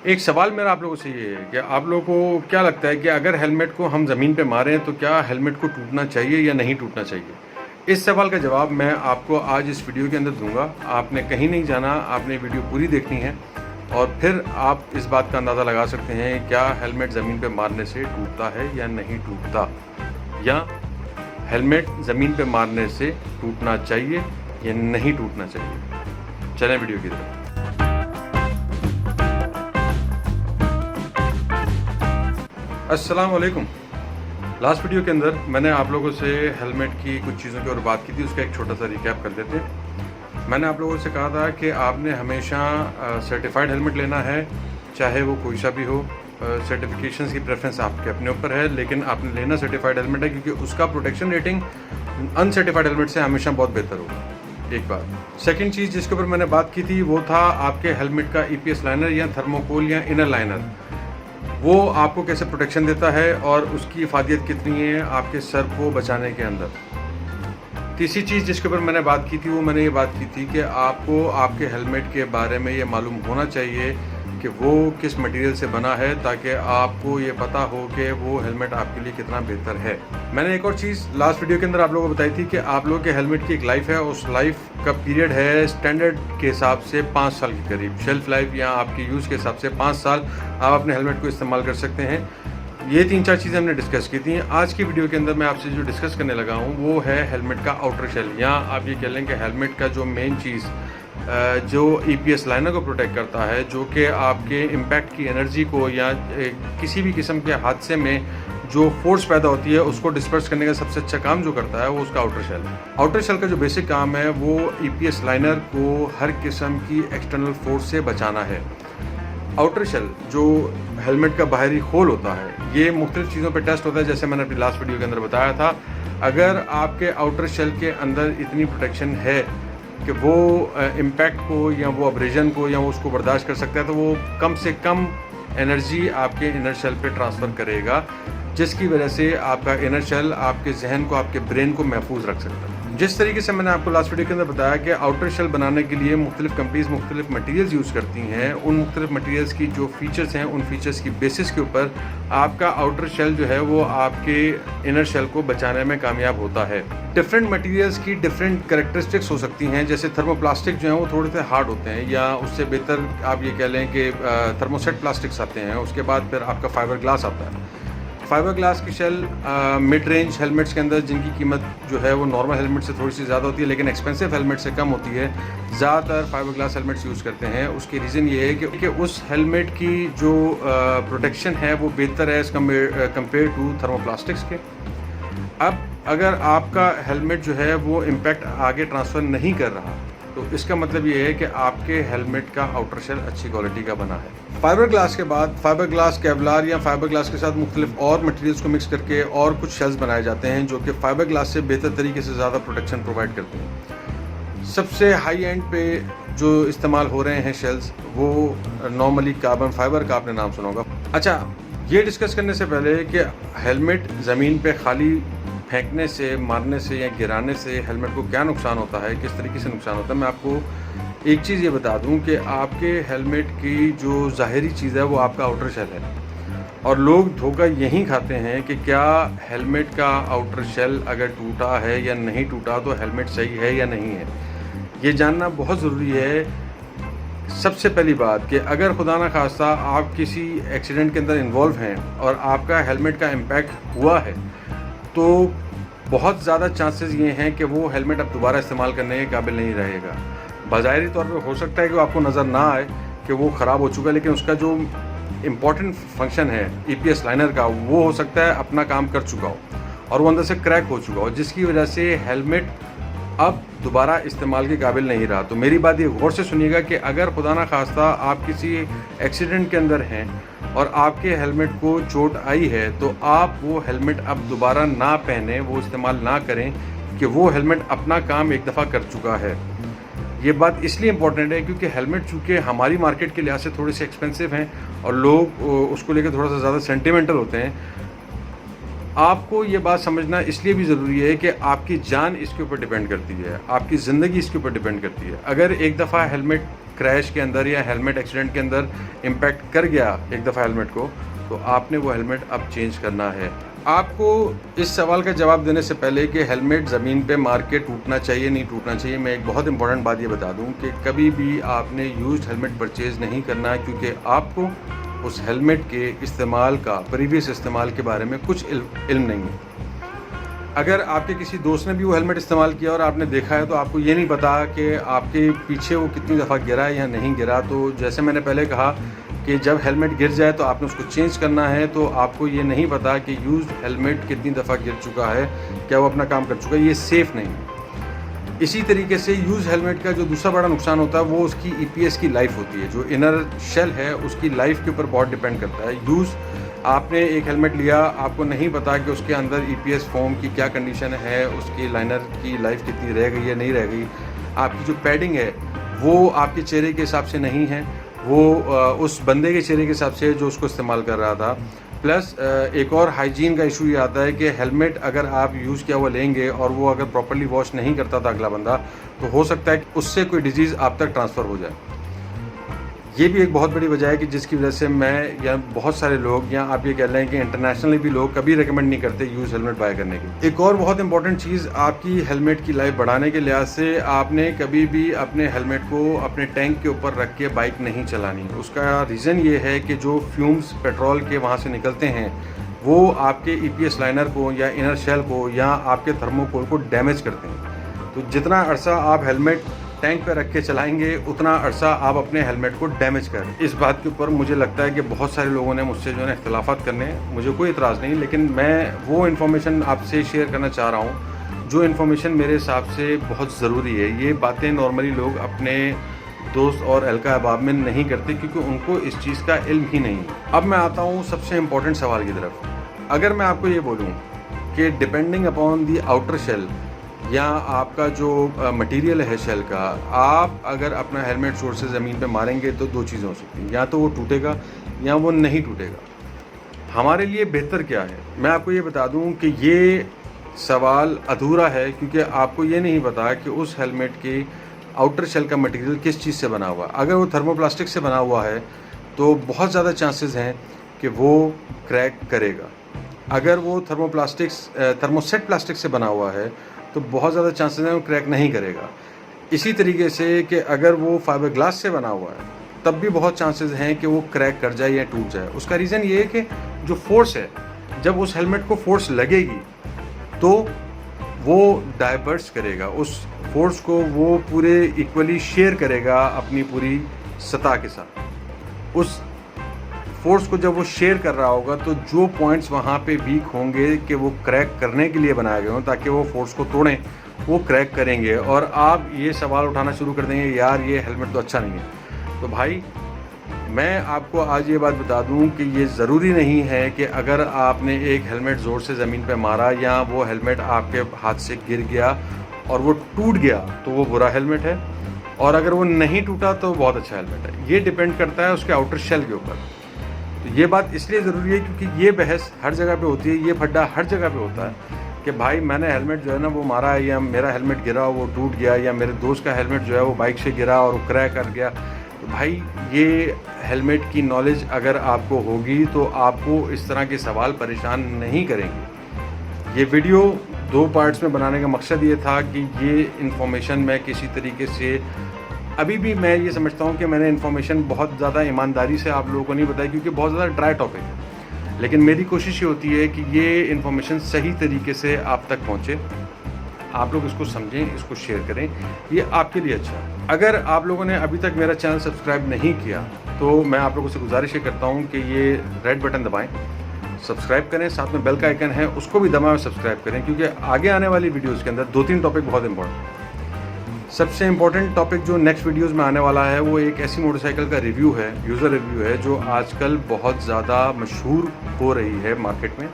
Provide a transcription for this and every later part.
एक सवाल मेरा आप लोगों से ये है कि आप लोगों को क्या लगता है कि अगर हेलमेट को हम ज़मीन पे मारें तो क्या हेलमेट को टूटना चाहिए या नहीं टूटना चाहिए? इस सवाल का जवाब मैं आपको आज इस वीडियो के अंदर दूंगा। आपने कहीं नहीं जाना, आपने वीडियो पूरी देखनी है और फिर आप इस बात का अंदाज़ा लगा सकते हैं क्या हेलमेट ज़मीन पे मारने से टूटता है या नहीं टूटता, या हेलमेट ज़मीन पे मारने से टूटना चाहिए या नहीं टूटना चाहिए। चलें वीडियो की तरफ। अस्सलाम वालेकुम। लास्ट वीडियो के अंदर मैंने आप लोगों से हेलमेट की कुछ चीज़ों की और बात की थी, उसका एक छोटा सा रिकैप कर देते हैं। मैंने आप लोगों से कहा था कि आपने हमेशा सर्टिफाइड हेलमेट लेना है, चाहे वो कोई सा भी हो। सर्टिफिकेशंस की प्रेफरेंस आपके अपने ऊपर है, लेकिन आपने लेना सर्टिफाइड हेलमेट है क्योंकि उसका प्रोटेक्शन रेटिंग अनसर्टिफाइड हेलमेट से हमेशा बहुत बेहतर होगा। एक बात। सेकेंड चीज़ जिसके ऊपर मैंने बात की थी वो था आपके हेलमेट का EPS लाइनर या थर्मोकोल या इनर लाइनर, वो आपको कैसे प्रोटेक्शन देता है और उसकी इफादियत कितनी है आपके सर को बचाने के अंदर। तीसरी चीज़ जिसके ऊपर मैंने बात की थी वो मैंने ये बात की थी कि आपको आपके हेलमेट के बारे में ये मालूम होना चाहिए कि वो किस मटेरियल से बना है, ताकि आपको ये पता हो कि वो हेलमेट आपके लिए कितना बेहतर है। मैंने एक और चीज़ लास्ट वीडियो के अंदर आप लोगों को बताई थी कि आप लोगों के हेलमेट की एक लाइफ है, उस लाइफ का पीरियड है स्टैंडर्ड के हिसाब से 5 साल के करीब। शेल्फ लाइफ या आपकी यूज़ के हिसाब से 5 साल आप अपने हेलमेट को इस्तेमाल कर सकते हैं। ये 3-4 चीज़ें हमने डिस्कस की थी। आज की वीडियो के अंदर मैं आपसे जो डिस्कस करने लगा हूँ वो है हेलमेट का आउटर शेल, या आप ये कह लें कि हेलमेट का जो मेन चीज़ जो EPS लाइनर को प्रोटेक्ट करता है, जो कि आपके इम्पैक्ट की एनर्जी को या किसी भी किस्म के हादसे में जो फोर्स पैदा होती है उसको डिस्पर्स करने का सबसे अच्छा काम जो करता है वो उसका आउटर शेल है। आउटर शेल का जो बेसिक काम है वो EPS लाइनर को हर किस्म की एक्सटर्नल फोर्स से बचाना है। आउटर शेल जो हेलमेट का बाहरी खोल होता है ये मुख्तलिफ चीज़ों पर टेस्ट होता है, जैसे मैंने अपनी लास्ट वीडियो के अंदर बताया था। अगर आपके आउटर शेल के अंदर इतनी प्रोटेक्शन है कि वो इम्पैक्ट को या वो अब्रेजन को या वो उसको बर्दाश्त कर सकता है, तो वो कम से कम एनर्जी आपके इनर शेल पे ट्रांसफ़र करेगा, जिसकी वजह से आपका इनर शेल आपके जहन को, आपके ब्रेन को महफूज रख सकता है। जिस तरीके से मैंने आपको लास्ट वीडियो के अंदर बताया कि आउटर शेल बनाने के लिए मुख्तलिफ कंपनीज मुख्तलिफ मटीरियल्स यूज़ करती हैं, उन मुख्तलिफ मटीरियल्स की जो फीचर्स हैं उन फीचर्स की बेसिस के ऊपर आपका आउटर शेल जो है वो आपके इनर शेल को बचाने में कामयाब होता है। डिफरेंट मटीरियल्स की डिफरेंट कैरेक्टरिस्टिक्स हो सकती हैं, जैसे थर्मोप्लास्टिक जो हैं वो थोड़े से हार्ड होते हैं, या उससे बेहतर आप ये कह लें कि थर्मोसेट प्लास्टिक्स आते हैं। उसके बाद फिर आपका फाइबर ग्लास आता है। फाइबर ग्लास की शेल मिड रेंज हेलमेट्स के अंदर जिनकी कीमत जो है वो नॉर्मल हेलमेट से थोड़ी सी ज़्यादा होती है, लेकिन एक्सपेंसिव हेलमेट से कम होती है, ज़्यादातर फाइबर ग्लास हेलमेट्स यूज़ करते हैं। उसकी रीज़न ये है कि उस हेलमेट की जो प्रोटेक्शन है वो बेहतर है कंपेयर टू थर्मोप्लास्टिक्स के। अब अगर आपका हेलमेट जो है वो इम्पैक्ट आगे ट्रांसफ़र नहीं कर रहा, तो इसका मतलब ये है कि आपके हेलमेट का आउटर शेल अच्छी क्वालिटी का बना है। फाइबर ग्लास के बाद फाइबर ग्लास केवलार या फाइबर ग्लास के साथ मुख्तलिफ और मटेरियल्स को मिक्स करके और कुछ शेल्स बनाए जाते हैं जो कि फाइबर ग्लास से बेहतर तरीके से ज़्यादा प्रोटेक्शन प्रोवाइड करते हैं। सबसे हाई एंड पे जो इस्तेमाल हो रहे हैं शेल्स वो नॉर्मली कार्बन फाइबर का आपने नाम सुना होगा। अच्छा, ये डिस्कस करने से पहले कि हेलमेट ज़मीन पे खाली फेंकने से, मारने से या गिराने से हेलमेट को क्या नुकसान होता है, किस तरीके से नुकसान होता है, मैं आपको एक चीज़ ये बता दूं कि आपके हेलमेट की जो ज़ाहिरी चीज़ है वो आपका आउटर शेल है, और लोग धोखा यही खाते हैं कि क्या हेलमेट का आउटर शेल अगर टूटा है या नहीं टूटा तो हेलमेट सही है या नहीं है। ये जानना बहुत ज़रूरी है। सबसे पहली बात कि अगर खुदा ना खास्ता आप किसी एक्सीडेंट के अंदर इन्वॉल्व हैं और आपका हेलमेट का इम्पैक्ट हुआ है, तो बहुत ज़्यादा चांसेस ये हैं कि वो हेलमेट अब दोबारा इस्तेमाल करने के काबिल नहीं रहेगा। बाज़ाहिरी तौर पे हो सकता है कि आपको नज़र ना आए कि वो ख़राब हो चुका है, लेकिन उसका जो इम्पॉर्टेंट फंक्शन है EPS लाइनर का वो हो सकता है अपना काम कर चुका हो और वो अंदर से क्रैक हो चुका हो, जिसकी वजह से हेलमेट अब दोबारा इस्तेमाल के काबिल नहीं रहा। तो मेरी बात ये गौर से सुनिएगा कि अगर खुदा ना खास्ता आप किसी एक्सीडेंट के अंदर हैं और आपके हेलमेट को चोट आई है, तो आप वो हेलमेट अब दोबारा ना पहने, वो इस्तेमाल ना करें कि वो हेलमेट अपना काम एक दफ़ा कर चुका है। ये बात इसलिए इम्पॉर्टेंट है क्योंकि हेलमेट चूँकि हमारी मार्केट के लिहाज से थोड़े से एक्सपेंसिव हैं और लोग उसको लेकर थोड़ा सा ज़्यादा सेंटिमेंटल होते हैं। आपको ये बात समझना इसलिए भी ज़रूरी है कि आपकी जान इसके ऊपर डिपेंड करती है, आपकी ज़िंदगी इसके ऊपर डिपेंड करती है। अगर एक दफ़ा हेलमेट क्रैश के अंदर या हेलमेट एक्सीडेंट के अंदर इम्पैक्ट कर गया एक दफ़ा हेलमेट को, तो आपने वो हेलमेट अब चेंज करना है। आपको इस सवाल का जवाब देने से पहले कि हेलमेट ज़मीन पे मार के टूटना चाहिए नहीं टूटना चाहिए, मैं एक बहुत इंपॉर्टेंट बात ये बता दूं कि कभी भी आपने यूज्ड हेलमेट परचेज़ नहीं करना है, क्योंकि आपको उस हेलमेट के इस्तेमाल का, प्रीवियस इस्तेमाल के बारे में कुछ इल्म नहीं है। अगर आपके किसी दोस्त ने भी वो हेलमेट इस्तेमाल किया और आपने देखा है, तो आपको ये नहीं पता कि आपके पीछे वो कितनी दफ़ा गिरा या नहीं गिरा। तो जैसे मैंने पहले कहा कि जब हेलमेट गिर जाए तो आपने उसको चेंज करना है, तो आपको ये नहीं पता कि यूज्ड हेलमेट कितनी दफ़ा गिर चुका है, क्या वो अपना काम कर चुका है, ये सेफ़ नहीं है। इसी तरीके से यूज़ हेलमेट का जो दूसरा बड़ा नुकसान होता है वो उसकी EPS की लाइफ होती है। जो इनर शेल है उसकी लाइफ के ऊपर बहुत डिपेंड करता है। आपने एक हेलमेट लिया, आपको नहीं पता कि उसके अंदर EPS फोम की क्या कंडीशन है, उसकी लाइनर की लाइफ कितनी रह गई है नहीं रह गई, आपकी जो पैडिंग है वो आपके चेहरे के हिसाब से नहीं है, वो उस बंदे के चेहरे के हिसाब से जो उसको इस्तेमाल कर रहा था। प्लस एक और हाइजीन का इशू ये आता है कि हेलमेट अगर आप यूज़ किया हुआ लेंगे और वो अगर प्रॉपर्ली वॉश नहीं करता था अगला बंदा, तो हो सकता है कि उससे कोई डिजीज़ आप तक ट्रांसफ़र हो जाए। ये भी एक बहुत बड़ी वजह है कि जिसकी वजह से मैं या बहुत सारे लोग, या आप ये कह रहे हैं कि इंटरनेशनली भी लोग कभी रेकमेंड नहीं करते यूज़ हेलमेट बाय करने की। एक और बहुत इंपॉर्टेंट चीज़, आपकी हेलमेट की लाइफ बढ़ाने के लिहाज से आपने कभी भी अपने हेलमेट को अपने टैंक के ऊपर रख के बाइक नहीं चलानी। उसका रीज़न ये है कि जो फ्यूम्स पेट्रोल के वहाँ से निकलते हैं वो आपके EPS लाइनर को या इनर शेल को या आपके थर्मोकोल को डैमेज करते हैं। तो जितना अरसा आप हेलमेट टैंक पे रख के चलाएंगे उतना अरसा आप अपने हेलमेट को डैमेज करें। इस बात के ऊपर मुझे लगता है कि बहुत सारे लोगों ने मुझसे जो है इख्तिलाफ़ात करने, मुझे कोई इतराज़ नहीं, लेकिन मैं वो इन्फॉर्मेशन आपसे शेयर करना चाह रहा हूँ जो इन्फॉर्मेशन मेरे हिसाब से बहुत ज़रूरी है। ये बातें नॉर्मली लोग अपने दोस्त और एहलका अहबाब में नहीं करते क्योंकि उनको इस चीज़ का इल्म ही नहीं है। अब मैं आता हूँ सबसे इम्पोर्टेंट सवाल की तरफ। अगर मैं आपको ये बोलूँ कि depending upon the outer shell या आपका जो मटेरियल है शेल का, आप अगर अपना हेलमेट जोर से ज़मीन पे मारेंगे तो दो चीज़ें हो सकती हैं, या तो वो टूटेगा या वो नहीं टूटेगा। हमारे लिए बेहतर क्या है, मैं आपको ये बता दूं कि ये सवाल अधूरा है क्योंकि आपको ये नहीं पता कि उस हेलमेट की आउटर शेल का मटेरियल किस चीज़ से बना हुआ है। अगर वो थर्मोप्लास्टिक से बना हुआ है तो बहुत ज़्यादा चांसेस हैं कि वो क्रैक करेगा। अगर वो थर्मोसेट प्लास्टिक से बना हुआ है तो बहुत ज़्यादा चांसेस हैं वो क्रैक नहीं करेगा। इसी तरीके से कि अगर वो फाइबर ग्लास से बना हुआ है तब भी बहुत चांसेस हैं कि वो क्रैक कर जाए या टूट जाए। उसका रीज़न ये है कि जो फोर्स है, जब उस हेलमेट को फोर्स लगेगी तो वो डाइवर्स करेगा, उस फोर्स को वो पूरे इक्वली शेयर करेगा अपनी पूरी सतह के साथ। उस फोर्स को जब वो शेयर कर रहा होगा तो जो पॉइंट्स वहाँ पे वीक होंगे कि वो क्रैक करने के लिए बनाए गए हों ताकि वो फोर्स को तोड़ें, वो क्रैक करेंगे। और आप ये सवाल उठाना शुरू कर देंगे, यार ये हेलमेट तो अच्छा नहीं है। तो भाई मैं आपको आज ये बात बता दूं कि ये ज़रूरी नहीं है कि अगर आपने एक हेलमेट ज़ोर से ज़मीन पे मारा या वो हेलमेट आपके हाथ से गिर गया और वो टूट गया तो वो बुरा हेलमेट है, और अगर वो नहीं टूटा तो बहुत अच्छा हेलमेट है। ये डिपेंड करता है उसके आउटर शेल के ऊपर। तो ये बात इसलिए ज़रूरी है क्योंकि ये बहस हर जगह पे होती है, ये फड्डा हर जगह पे होता है कि भाई मैंने हेलमेट जो है ना वो मारा है, या मेरा हेलमेट गिरा वो टूट गया, या मेरे दोस्त का हेलमेट जो है वो बाइक से गिरा और वो क्रैक कर गया। तो भाई ये हेलमेट की नॉलेज अगर आपको होगी तो आपको इस तरह के सवाल परेशान नहीं करेंगे। ये वीडियो 2 पार्ट्स में बनाने का मकसद ये था कि ये इन्फॉर्मेशन मैं किसी तरीके से, अभी भी मैं ये समझता हूँ कि मैंने इन्फॉर्मेशन बहुत ज़्यादा ईमानदारी से आप लोगों को नहीं बताई क्योंकि बहुत ज़्यादा ड्राई टॉपिक है, लेकिन मेरी कोशिश ये होती है कि ये इन्फॉर्मेशन सही तरीके से आप तक पहुँचे, आप लोग इसको समझें, इसको शेयर करें, ये आपके लिए अच्छा है। अगर आप लोगों ने अभी तक मेरा चैनल सब्सक्राइब नहीं किया तो मैं आप लोगों से गुजारिश ये करता हूँ कि ये रेड बटन दबाएं, सब्सक्राइब करें, साथ में बेल का आइकन है उसको भी दबाएं और सब्सक्राइब करें, क्योंकि आगे आने वाली वीडियोज़ के अंदर 2-3 टॉपिक बहुत इंपॉर्टेंट। सबसे इम्पोर्टेंट टॉपिक जो नेक्स्ट वीडियोज़ में आने वाला है वो एक ऐसी मोटरसाइकिल का रिव्यू है, यूज़र रिव्यू है, जो आजकल बहुत ज़्यादा मशहूर हो रही है मार्केट में,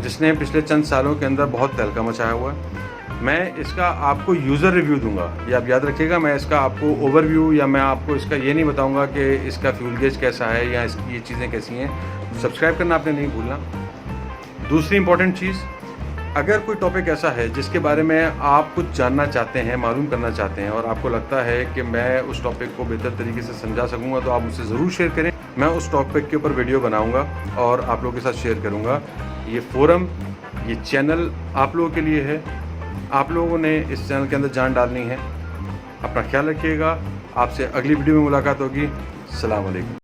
जिसने पिछले चंद सालों के अंदर बहुत तहलका मचाया हुआ है। मैं इसका आपको यूज़र रिव्यू दूंगा, ये आप याद रखिएगा। मैं इसका आपको ओवरव्यू या मैं आपको इसका ये नहीं बताऊंगा कि इसका फ्यूल गेज कैसा है या इसकी ये चीज़ें कैसी हैं। सब्सक्राइब करना आपने नहीं भूलना। दूसरी इंपॉर्टेंट चीज़, अगर कोई टॉपिक ऐसा है जिसके बारे में आप कुछ जानना चाहते हैं, मालूम करना चाहते हैं और आपको लगता है कि मैं उस टॉपिक को बेहतर तरीके से समझा सकूंगा, तो आप मुझसे ज़रूर शेयर करें। मैं उस टॉपिक के ऊपर वीडियो बनाऊंगा और आप लोगों के साथ शेयर करूंगा। ये फोरम, ये चैनल आप लोगों के लिए है। आप लोगों ने इस चैनल के अंदर जान डालनी है। अपना ख्याल रखिएगा। आपसे अगली वीडियो में मुलाकात होगी। अस्सलाम वालेकुम।